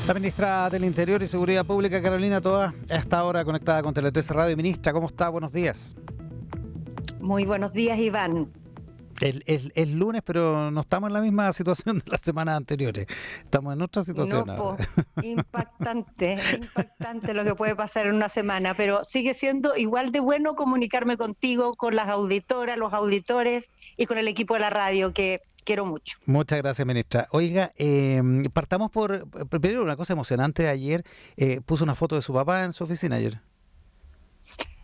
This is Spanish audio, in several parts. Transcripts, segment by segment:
La ministra del Interior y Seguridad Pública, Carolina Toa, a esta hora conectada con Tele 13 Radio. Ministra, ¿cómo está? Buenos días. Muy buenos días, Iván. Es lunes, pero no estamos en la misma situación de las semanas anteriores. Estamos en otra situación ahora. Impactante lo que puede pasar en una semana, pero sigue siendo igual de bueno comunicarme contigo, con las auditoras, los auditores y con el equipo de la radio, que quiero mucho. Muchas gracias, ministra. Oiga, partamos por primero una cosa emocionante. Ayer puso una foto de su papá en su oficina ayer.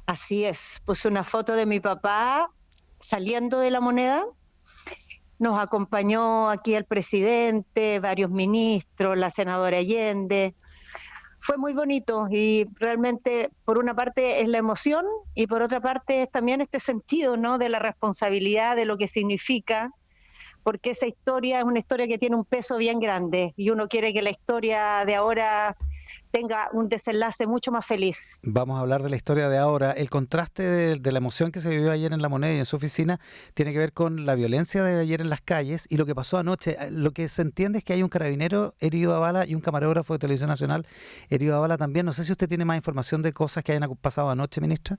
Así es, puse una foto de mi papá saliendo de La Moneda. Nos acompañó aquí el presidente, varios ministros, la senadora Allende. Fue muy bonito y realmente por una parte es la emoción y por otra parte es también este sentido, ¿no?, de la responsabilidad, de lo que significa, porque esa historia es una historia que tiene un peso bien grande y uno quiere que la historia de ahora tenga un desenlace mucho más feliz. Vamos a hablar de la historia de ahora. El contraste de la emoción que se vivió ayer en La Moneda y en su oficina tiene que ver con la violencia de ayer en las calles y lo que pasó anoche. Lo que se entiende es que hay un carabinero herido a bala y un camarógrafo de Televisión Nacional herido a bala también. No sé si usted tiene más información de cosas que hayan pasado anoche, ministra.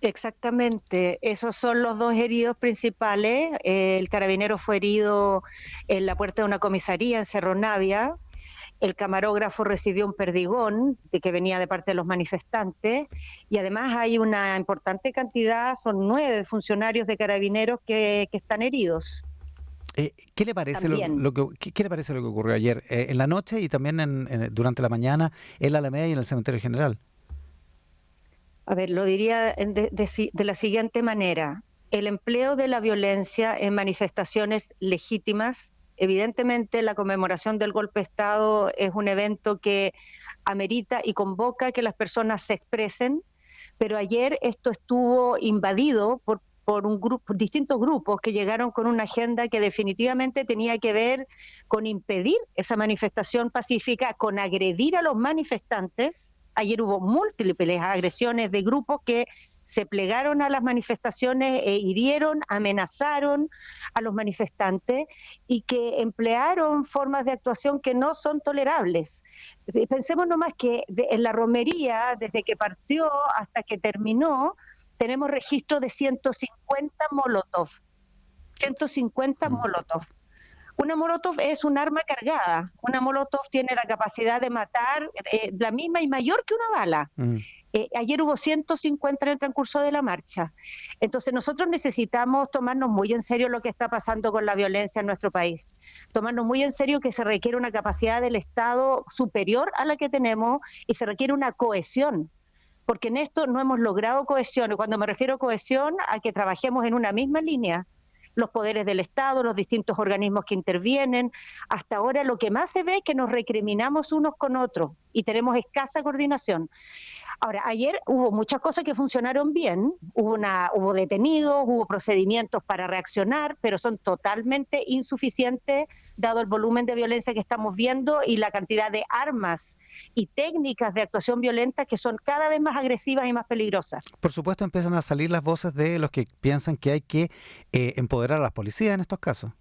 Exactamente, esos son los dos heridos principales. El carabinero fue herido en la puerta de una comisaría en Cerro Navia. El camarógrafo recibió un perdigón que venía de parte de los manifestantes y además hay una importante cantidad, son 9 funcionarios de carabineros que están heridos. ¿Qué le parece ¿qué le parece lo que ocurrió ayer en la noche y también durante la mañana en la Alameda y en el Cementerio General? A ver, lo diría de la siguiente manera. El empleo de la violencia en manifestaciones legítimas, evidentemente la conmemoración del golpe de Estado es un evento que amerita y convoca que las personas se expresen, pero ayer esto estuvo invadido por distintos grupos que llegaron con una agenda que definitivamente tenía que ver con impedir esa manifestación pacífica, con agredir a los manifestantes. Ayer hubo múltiples agresiones de grupos que se plegaron a las manifestaciones e hirieron, amenazaron a los manifestantes y que emplearon formas de actuación que no son tolerables. Pensemos nomás que en la romería, desde que partió hasta que terminó, tenemos registro de 150 molotov. 150 molotov. Una molotov es un arma cargada. Una molotov tiene la capacidad de matar la misma y mayor que una bala. Ayer hubo 150 en el transcurso de la marcha. Entonces nosotros necesitamos tomarnos muy en serio lo que está pasando con la violencia en nuestro país. Tomarnos muy en serio que se requiere una capacidad del Estado superior a la que tenemos y se requiere una cohesión. Porque en esto no hemos logrado cohesión. Y cuando me refiero a cohesión, a que trabajemos en una misma línea. Los poderes del Estado, los distintos organismos que intervienen. Hasta ahora lo que más se ve es que nos recriminamos unos con otros y tenemos escasa coordinación. Ahora, ayer hubo muchas cosas que funcionaron bien, hubo detenidos, hubo procedimientos para reaccionar, pero son totalmente insuficientes dado el volumen de violencia que estamos viendo y la cantidad de armas y técnicas de actuación violenta que son cada vez más agresivas y más peligrosas. Por supuesto, empiezan a salir las voces de los que piensan que hay que empoderar a las policías en estos casos.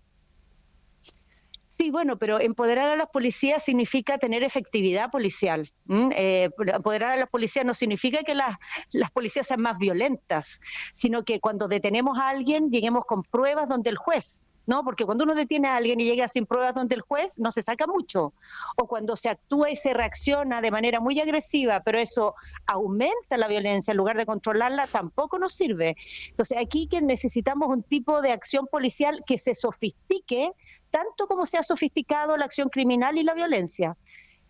Sí, bueno, pero empoderar a las policías significa tener efectividad policial. Empoderar a las policías no significa que las policías sean más violentas, sino que cuando detenemos a alguien lleguemos con pruebas donde el juez, ¿no? Porque cuando uno detiene a alguien y llega sin pruebas donde el juez, no se saca mucho. O cuando se actúa y se reacciona de manera muy agresiva, pero eso aumenta la violencia en lugar de controlarla, tampoco nos sirve. Entonces aquí que necesitamos un tipo de acción policial que se sofistique tanto como se ha sofisticado la acción criminal y la violencia.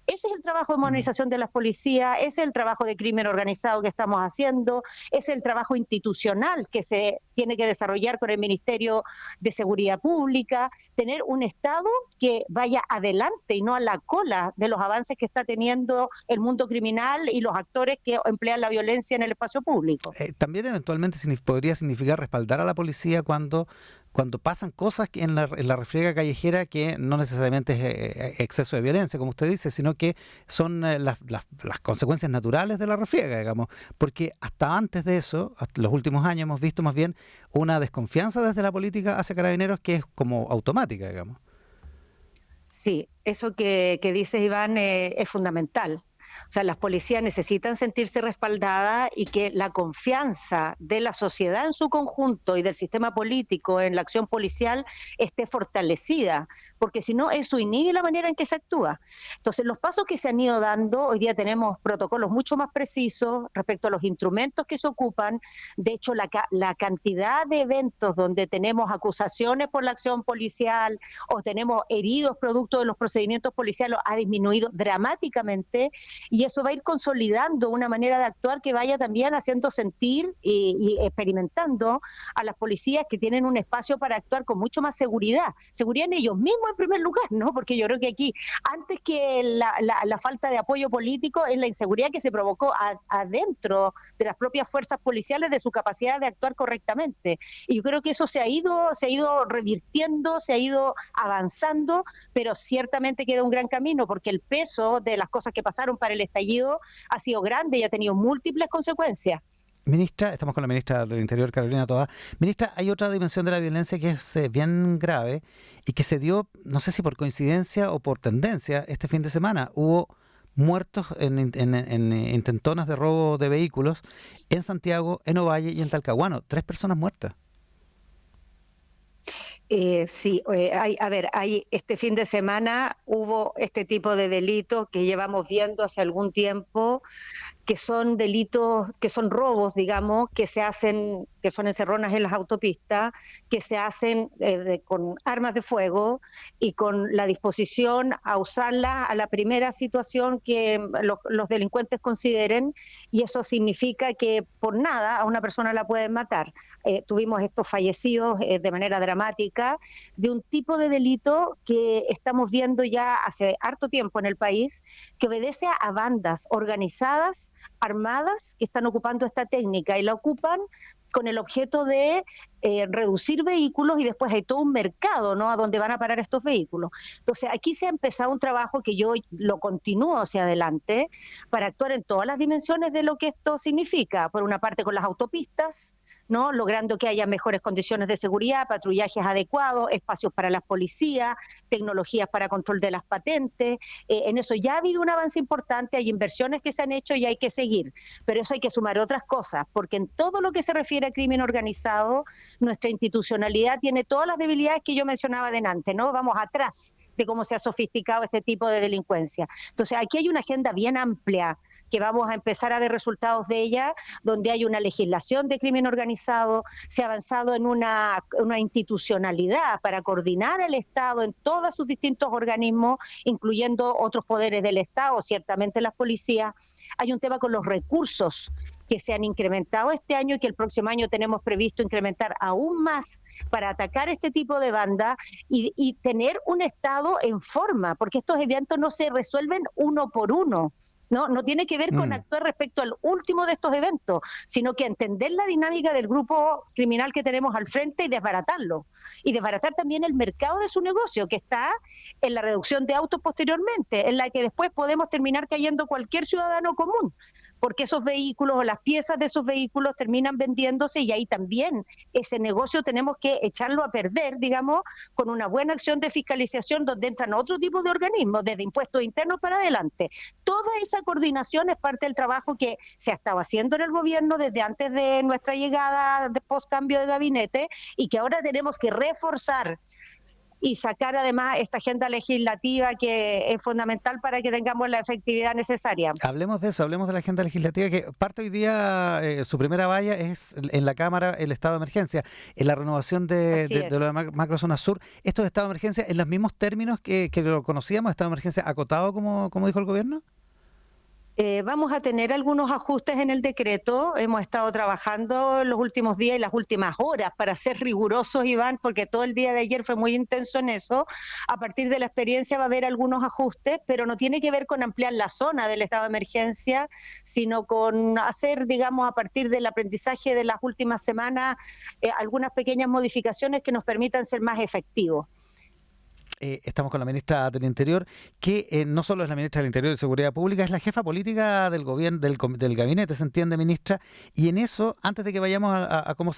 Ese es el trabajo de modernización de las policías, ese es el trabajo de crimen organizado que estamos haciendo, ese es el trabajo institucional que se tiene que desarrollar con el Ministerio de Seguridad Pública, tener un Estado que vaya adelante y no a la cola de los avances que está teniendo el mundo criminal y los actores que emplean la violencia en el espacio público. También eventualmente podría significar respaldar a la policía cuando pasan cosas en la refriega callejera que no necesariamente es exceso de violencia, como usted dice, sino que son las consecuencias naturales de la refriega, digamos. Porque hasta antes de eso, hasta los últimos años, hemos visto más bien una desconfianza desde la política hacia Carabineros que es como automática, digamos. Sí, eso que dice Iván es fundamental. O sea, las policías necesitan sentirse respaldadas y que la confianza de la sociedad en su conjunto y del sistema político en la acción policial esté fortalecida, porque si no, eso inhibe la manera en que se actúa. Entonces, los pasos que se han ido dando, hoy día tenemos protocolos mucho más precisos respecto a los instrumentos que se ocupan. De hecho, la cantidad de eventos donde tenemos acusaciones por la acción policial o tenemos heridos producto de los procedimientos policiales ha disminuido dramáticamente, y eso va a ir consolidando una manera de actuar que vaya también haciendo sentir y experimentando a las policías que tienen un espacio para actuar con mucho más seguridad. Seguridad en ellos mismos en primer lugar, ¿no? Porque yo creo que aquí, antes que la falta de apoyo político, es la inseguridad que se provocó adentro de las propias fuerzas policiales, de su capacidad de actuar correctamente. Y yo creo que eso se ha ido revirtiendo, se ha ido avanzando, pero ciertamente queda un gran camino, porque el peso de las cosas que pasaron para el estallido ha sido grande y ha tenido múltiples consecuencias. Ministra, estamos con la ministra del Interior, Carolina Toá. Ministra, hay otra dimensión de la violencia que es bien grave y que se dio, no sé si por coincidencia o por tendencia, este fin de semana. Hubo muertos en intentonas de robo de vehículos en Santiago, en Ovalle y en Talcahuano. 3 personas muertas. Sí, este fin de semana hubo este tipo de delitos que llevamos viendo hace algún tiempo, que son delitos, que son robos, digamos, que se hacen, que son encerronas en las autopistas, que se hacen con armas de fuego y con la disposición a usarlas a la primera situación que los delincuentes consideren, y eso significa que por nada a una persona la pueden matar. Tuvimos estos fallecidos de manera dramática de un tipo de delito que estamos viendo ya hace harto tiempo en el país, que obedece a bandas organizadas, armadas, que están ocupando esta técnica y la ocupan con el objeto de reducir vehículos, y después hay todo un mercado, ¿no?, a donde van a parar estos vehículos. Entonces, aquí se ha empezado un trabajo que yo lo continúo hacia adelante para actuar en todas las dimensiones de lo que esto significa. Por una parte, con las autopistas, ¿no?, logrando que haya mejores condiciones de seguridad, patrullajes adecuados, espacios para las policías, tecnologías para control de las patentes. En eso ya ha habido un avance importante, hay inversiones que se han hecho y hay que seguir, pero eso hay que sumar otras cosas, porque en todo lo que se refiere a crimen organizado, nuestra institucionalidad tiene todas las debilidades que yo mencionaba delante, ¿no? Vamos atrás de cómo se ha sofisticado este tipo de delincuencia. Entonces, aquí hay una agenda bien amplia que vamos a empezar a ver resultados de ella, donde hay una legislación de crimen organizado, se ha avanzado en una institucionalidad para coordinar el Estado en todos sus distintos organismos, incluyendo otros poderes del Estado, ciertamente las policías. Hay un tema con los recursos que se han incrementado este año y que el próximo año tenemos previsto incrementar aún más para atacar este tipo de banda y tener un Estado en forma, porque estos eventos no se resuelven uno por uno. No tiene que ver con actuar respecto al último de estos eventos, sino que entender la dinámica del grupo criminal que tenemos al frente y desbaratarlo. Y desbaratar también el mercado de su negocio, que está en la reducción de autos posteriormente, en la que después podemos terminar cayendo cualquier ciudadano común, porque esos vehículos o las piezas de esos vehículos terminan vendiéndose, y ahí también ese negocio tenemos que echarlo a perder, digamos, con una buena acción de fiscalización donde entran otro tipo de organismos, desde impuestos internos para adelante. Toda esa coordinación es parte del trabajo que se ha estado haciendo en el gobierno desde antes de nuestra llegada de post cambio de gabinete, y que ahora tenemos que reforzar y sacar además esta agenda legislativa que es fundamental para que tengamos la efectividad necesaria. Hablemos de eso, hablemos de la agenda legislativa que parte hoy día, su primera valla es en la Cámara el estado de emergencia, en la renovación de la macrozona sur. ¿Estos estados de emergencia en los mismos términos que lo conocíamos, estado de emergencia acotado como dijo el gobierno? Vamos a tener algunos ajustes en el decreto. Hemos estado trabajando los últimos días y las últimas horas para ser rigurosos, Iván, porque todo el día de ayer fue muy intenso en eso. A partir de la experiencia va a haber algunos ajustes, pero no tiene que ver con ampliar la zona del estado de emergencia, sino con hacer, digamos, a partir del aprendizaje de las últimas semanas, algunas pequeñas modificaciones que nos permitan ser más efectivos. Estamos con la ministra del Interior, que no solo es la ministra del Interior y Seguridad Pública, es la jefa política del gobierno, del gabinete, se entiende, ministra. Y en eso, antes de que vayamos a cómo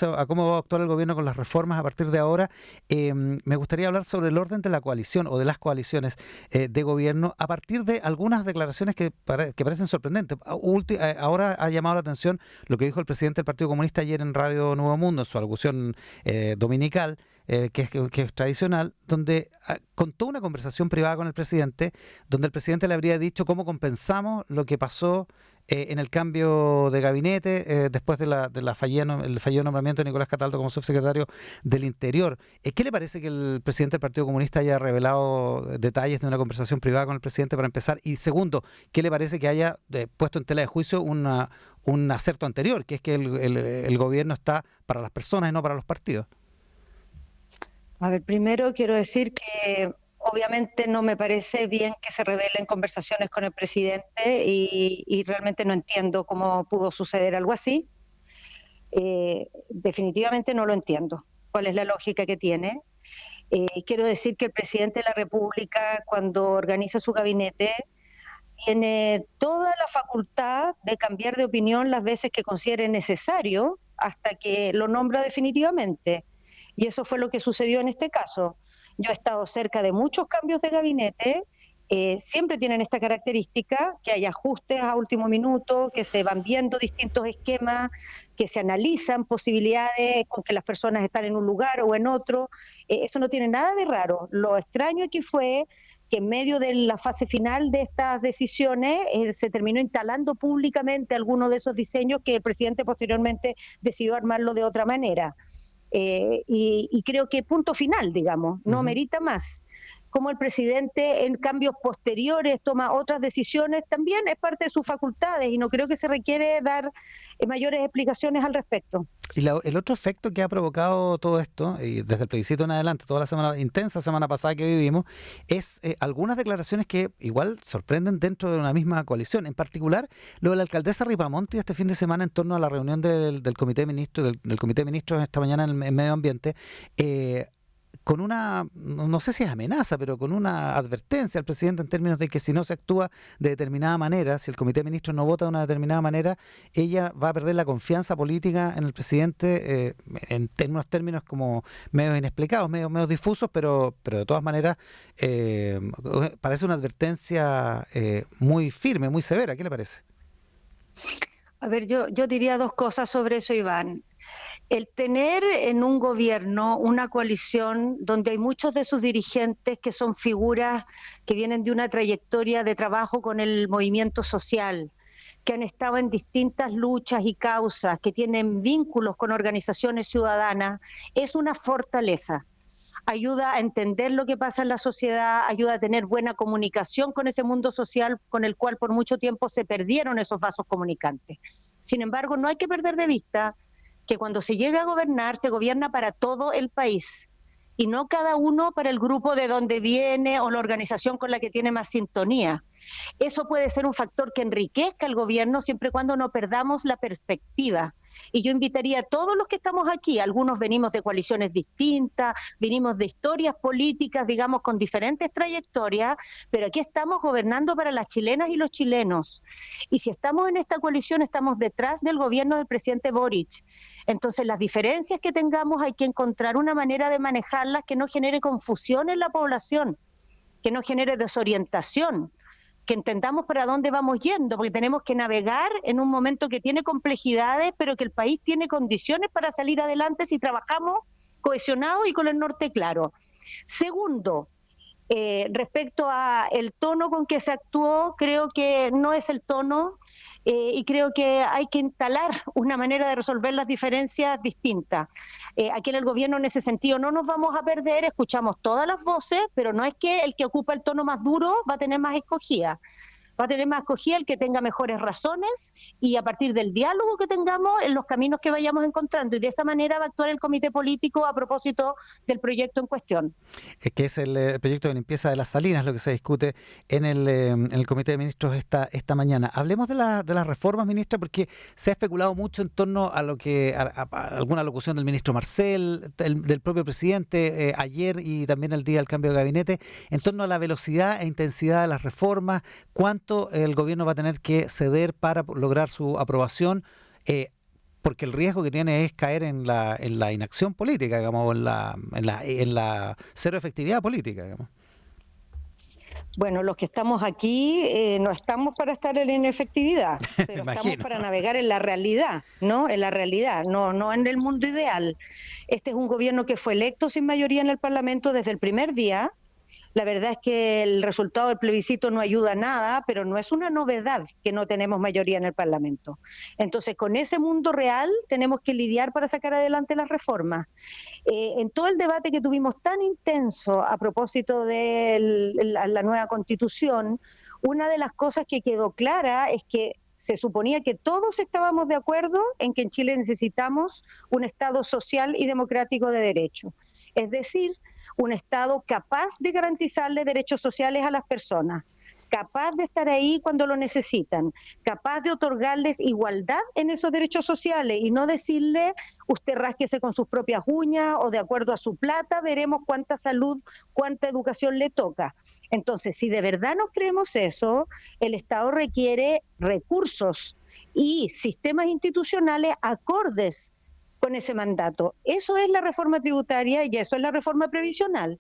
va a actuar el gobierno con las reformas a partir de ahora, me gustaría hablar sobre el orden de la coalición o de las coaliciones de gobierno, a partir de algunas declaraciones que parecen sorprendentes. Ahora ha llamado la atención lo que dijo el presidente del Partido Comunista ayer en Radio Nuevo Mundo, en su alocución dominical, que es tradicional, donde contó una conversación privada con el presidente, donde el presidente le habría dicho cómo compensamos lo que pasó en el cambio de gabinete después el fallido nombramiento de Nicolás Cataldo como subsecretario del Interior. ¿Qué le parece que el presidente del Partido Comunista haya revelado detalles de una conversación privada con el presidente, para empezar? Y segundo, ¿qué le parece que haya puesto en tela de juicio un acerto anterior, que es que el gobierno está para las personas y no para los partidos? A ver, primero quiero decir que obviamente no me parece bien que se revelen conversaciones con el presidente y realmente no entiendo cómo pudo suceder algo así. Definitivamente no lo entiendo. ¿Cuál es la lógica que tiene? Quiero decir que el presidente de la República, cuando organiza su gabinete, tiene toda la facultad de cambiar de opinión las veces que considere necesario hasta que lo nombra definitivamente. Y eso fue lo que sucedió en este caso. Yo he estado cerca de muchos cambios de gabinete, siempre tienen esta característica, que hay ajustes a último minuto, que se van viendo distintos esquemas, que se analizan posibilidades con que las personas están en un lugar o en otro. Eso no tiene nada de raro. Lo extraño aquí fue que en medio de la fase final de estas decisiones se terminó instalando públicamente algunos de esos diseños que el presidente posteriormente decidió armarlo de otra manera. Y creo que punto final, digamos, no merita más. Como el presidente en cambios posteriores toma otras decisiones, también es parte de sus facultades y no creo que se requiere dar mayores explicaciones al respecto. Y el otro efecto que ha provocado todo esto, y desde el plebiscito en adelante, toda la intensa semana pasada que vivimos, es algunas declaraciones que igual sorprenden dentro de una misma coalición. En particular, lo de la alcaldesa Ripamonti este fin de semana en torno a la reunión del Comité de Ministros, del Comité de Ministros esta mañana en Medio Ambiente, con una, no sé si es amenaza, pero con una advertencia al presidente en términos de que si no se actúa de determinada manera, si el Comité de Ministros no vota de una determinada manera, ella va a perder la confianza política en el presidente en unos términos como medio inexplicados, medio difusos, pero de todas maneras parece una advertencia muy firme, muy severa. ¿Qué le parece? A ver, yo diría dos cosas sobre eso, Iván. El tener en un gobierno una coalición donde hay muchos de sus dirigentes que son figuras que vienen de una trayectoria de trabajo con el movimiento social, que han estado en distintas luchas y causas, que tienen vínculos con organizaciones ciudadanas, es una fortaleza. Ayuda a entender lo que pasa en la sociedad, ayuda a tener buena comunicación con ese mundo social con el cual por mucho tiempo se perdieron esos vasos comunicantes. Sin embargo, no hay que perder de vista que cuando se llega a gobernar, se gobierna para todo el país y no cada uno para el grupo de donde viene o la organización con la que tiene más sintonía. Eso puede ser un factor que enriquezca el gobierno siempre y cuando no perdamos la perspectiva. Y yo invitaría a todos los que estamos aquí, algunos venimos de coaliciones distintas, venimos de historias políticas, digamos, con diferentes trayectorias, pero aquí estamos gobernando para las chilenas y los chilenos. Y si estamos en esta coalición, estamos detrás del gobierno del presidente Boric. Entonces, las diferencias que tengamos hay que encontrar una manera de manejarlas que no genere confusión en la población, que no genere desorientación, que entendamos para dónde vamos yendo, porque tenemos que navegar en un momento que tiene complejidades, pero que el país tiene condiciones para salir adelante si trabajamos cohesionados y con el norte claro. Segundo, respecto a el tono con que se actuó, creo que no es el tono y creo que hay que instalar una manera de resolver las diferencias distintas. Aquí en el gobierno en ese sentido no nos vamos a perder, escuchamos todas las voces, pero no es que el que ocupa el tono más duro va a tener más escogida. Va a tener más acogida el que tenga mejores razones y a partir del diálogo que tengamos en los caminos que vayamos encontrando. Y de esa manera va a actuar el comité político a propósito del proyecto en cuestión. Que es el proyecto de limpieza de las salinas, lo que se discute en el Comité de Ministros esta mañana. Hablemos de las reformas, ministra, porque se ha especulado mucho en torno a lo que a alguna locución del ministro Marcel, del propio presidente ayer y también el día del cambio de gabinete, en torno a la velocidad e intensidad de las reformas, cuánto el gobierno va a tener que ceder para lograr su aprobación, porque el riesgo que tiene es caer en la inacción política, digamos, o en la cero efectividad política, digamos. Bueno, los que estamos aquí no estamos para estar en inefectividad, pero estamos para navegar en la realidad, ¿no? En la realidad, no en el mundo ideal. Este es un gobierno que fue electo sin mayoría en el Parlamento desde el primer día. La verdad es que el resultado del plebiscito no ayuda a nada, pero no es una novedad que no tenemos mayoría en el Parlamento. Entonces, con ese mundo real tenemos que lidiar para sacar adelante las reformas. En todo el debate que tuvimos tan intenso a propósito de la nueva Constitución, una de las cosas que quedó clara es que se suponía que todos estábamos de acuerdo en que en Chile necesitamos un Estado social y democrático de derecho. Es decir, un Estado capaz de garantizarle derechos sociales a las personas, capaz de estar ahí cuando lo necesitan, capaz de otorgarles igualdad en esos derechos sociales y no decirle, usted rásquese con sus propias uñas o de acuerdo a su plata veremos cuánta salud, cuánta educación le toca. Entonces, si de verdad nos creemos eso, el Estado requiere recursos y sistemas institucionales acordes con ese mandato. Eso es la reforma tributaria y eso es la reforma previsional.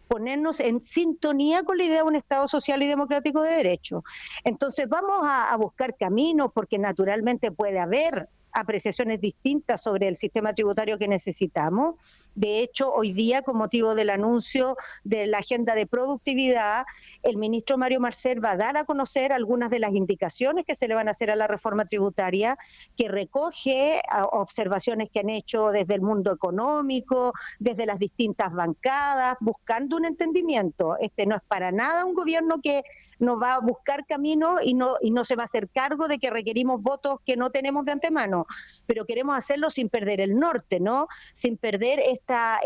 Ponernos en sintonía con la idea de un Estado social y democrático de derecho. Entonces vamos a buscar caminos porque naturalmente puede haber apreciaciones distintas sobre el sistema tributario que necesitamos. De hecho, hoy día, con motivo del anuncio de la agenda de productividad, el ministro Mario Marcel va a dar a conocer algunas de las indicaciones que se le van a hacer a la reforma tributaria, que recoge observaciones que han hecho desde el mundo económico, desde las distintas bancadas, buscando un entendimiento. Este no es para nada un gobierno que nos va a buscar camino y no se va a hacer cargo de que requerimos votos que no tenemos de antemano, pero queremos hacerlo sin perder el norte, ¿no? Sin perder esta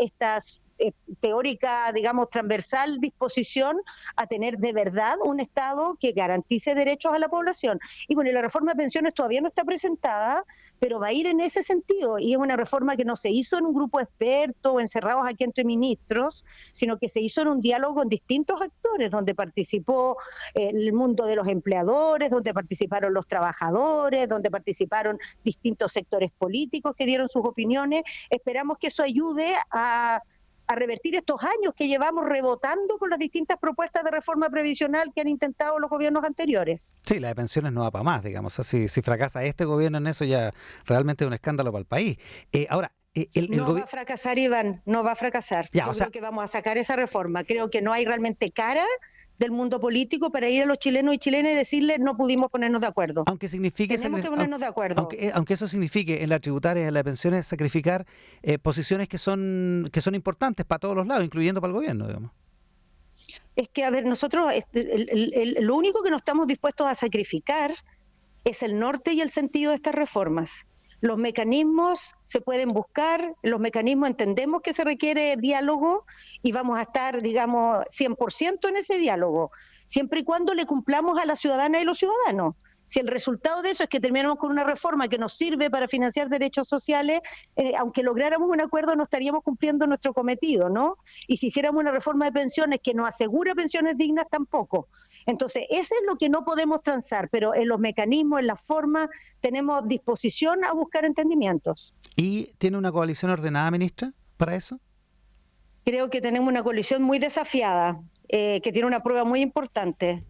teórica, digamos, transversal disposición a tener de verdad un Estado que garantice derechos a la población. Y bueno, la reforma de pensiones todavía no está presentada, pero va a ir en ese sentido, y es una reforma que no se hizo en un grupo de expertos o encerrados aquí entre ministros, sino que se hizo en un diálogo con distintos actores, donde participó el mundo de los empleadores, donde participaron los trabajadores, donde participaron distintos sectores políticos que dieron sus opiniones. Esperamos que eso ayude a revertir estos años que llevamos rebotando con las distintas propuestas de reforma previsional que han intentado los gobiernos anteriores. Sí, la de pensiones no va para más, digamos. O sea, si fracasa este gobierno en eso, ya realmente es un escándalo para el país. Ahora, no va a fracasar, Iván, no va a fracasar. Ya, Yo creo que vamos a sacar esa reforma. Creo que no hay realmente cara del mundo político para ir a los chilenos y chilenas y decirles no pudimos ponernos de acuerdo. Aunque signifique tenemos que ponernos de acuerdo. Aunque eso signifique en la tributaria y en la pensiones sacrificar posiciones que son importantes para todos los lados, incluyendo para el gobierno, digamos. Es que, a ver, nosotros lo único que no estamos dispuestos a sacrificar es el norte y el sentido de estas reformas. Los mecanismos se pueden buscar, los mecanismos entendemos que se requiere diálogo y vamos a estar, digamos, 100% en ese diálogo, siempre y cuando le cumplamos a la ciudadana y los ciudadanos. Si el resultado de eso es que terminamos con una reforma que nos sirve para financiar derechos sociales, aunque lográramos un acuerdo no estaríamos cumpliendo nuestro cometido, ¿no? Y si hiciéramos una reforma de pensiones que nos asegura pensiones dignas, tampoco. Entonces, eso es lo que no podemos transar, pero en los mecanismos, en las formas, tenemos disposición a buscar entendimientos. ¿Y tiene una coalición ordenada, ministra, para eso? Creo que tenemos una coalición muy desafiada, que tiene una prueba muy importante.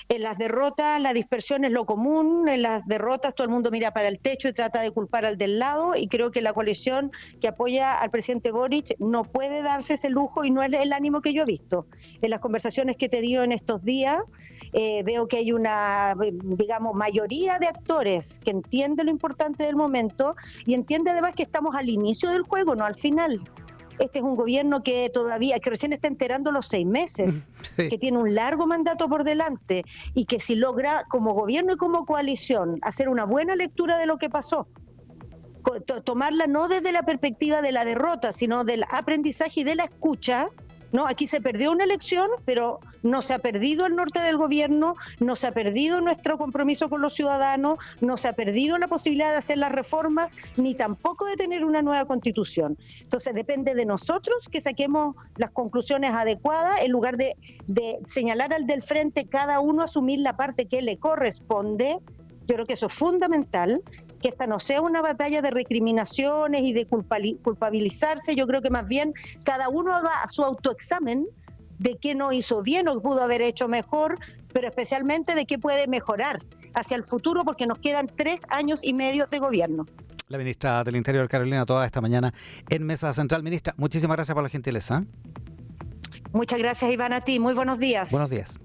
En las derrotas, la dispersión es lo común, en las derrotas todo el mundo mira para el techo y trata de culpar al del lado, y creo que la coalición que apoya al presidente Boric no puede darse ese lujo y no es el ánimo que yo he visto. En las conversaciones que te dio en estos días, veo que hay una, digamos, mayoría de actores que entiende lo importante del momento y entiende además que estamos al inicio del juego, no al final. Este es un gobierno que recién está enterando los 6 meses, Sí. que tiene un largo mandato por delante y que si logra como gobierno y como coalición hacer una buena lectura de lo que pasó, tomarla no desde la perspectiva de la derrota, sino del aprendizaje y de la escucha, ¿no? Aquí se perdió una elección, pero no se ha perdido el norte del gobierno, no se ha perdido nuestro compromiso con los ciudadanos, no se ha perdido la posibilidad de hacer las reformas, ni tampoco de tener una nueva constitución. Entonces depende de nosotros que saquemos las conclusiones adecuadas, en lugar de señalar al del frente, cada uno asumir la parte que le corresponde. Yo creo que eso es fundamental, que esta no sea una batalla de recriminaciones y de culpabilizarse. Yo creo que más bien cada uno haga su autoexamen de qué no hizo bien o pudo haber hecho mejor, pero especialmente de qué puede mejorar hacia el futuro, porque nos quedan 3 años y medio de gobierno. La ministra del Interior, Carolina Toá, esta mañana en Mesa Central. Ministra, muchísimas gracias por la gentileza. Muchas gracias, Iván, a ti. Muy buenos días. Buenos días.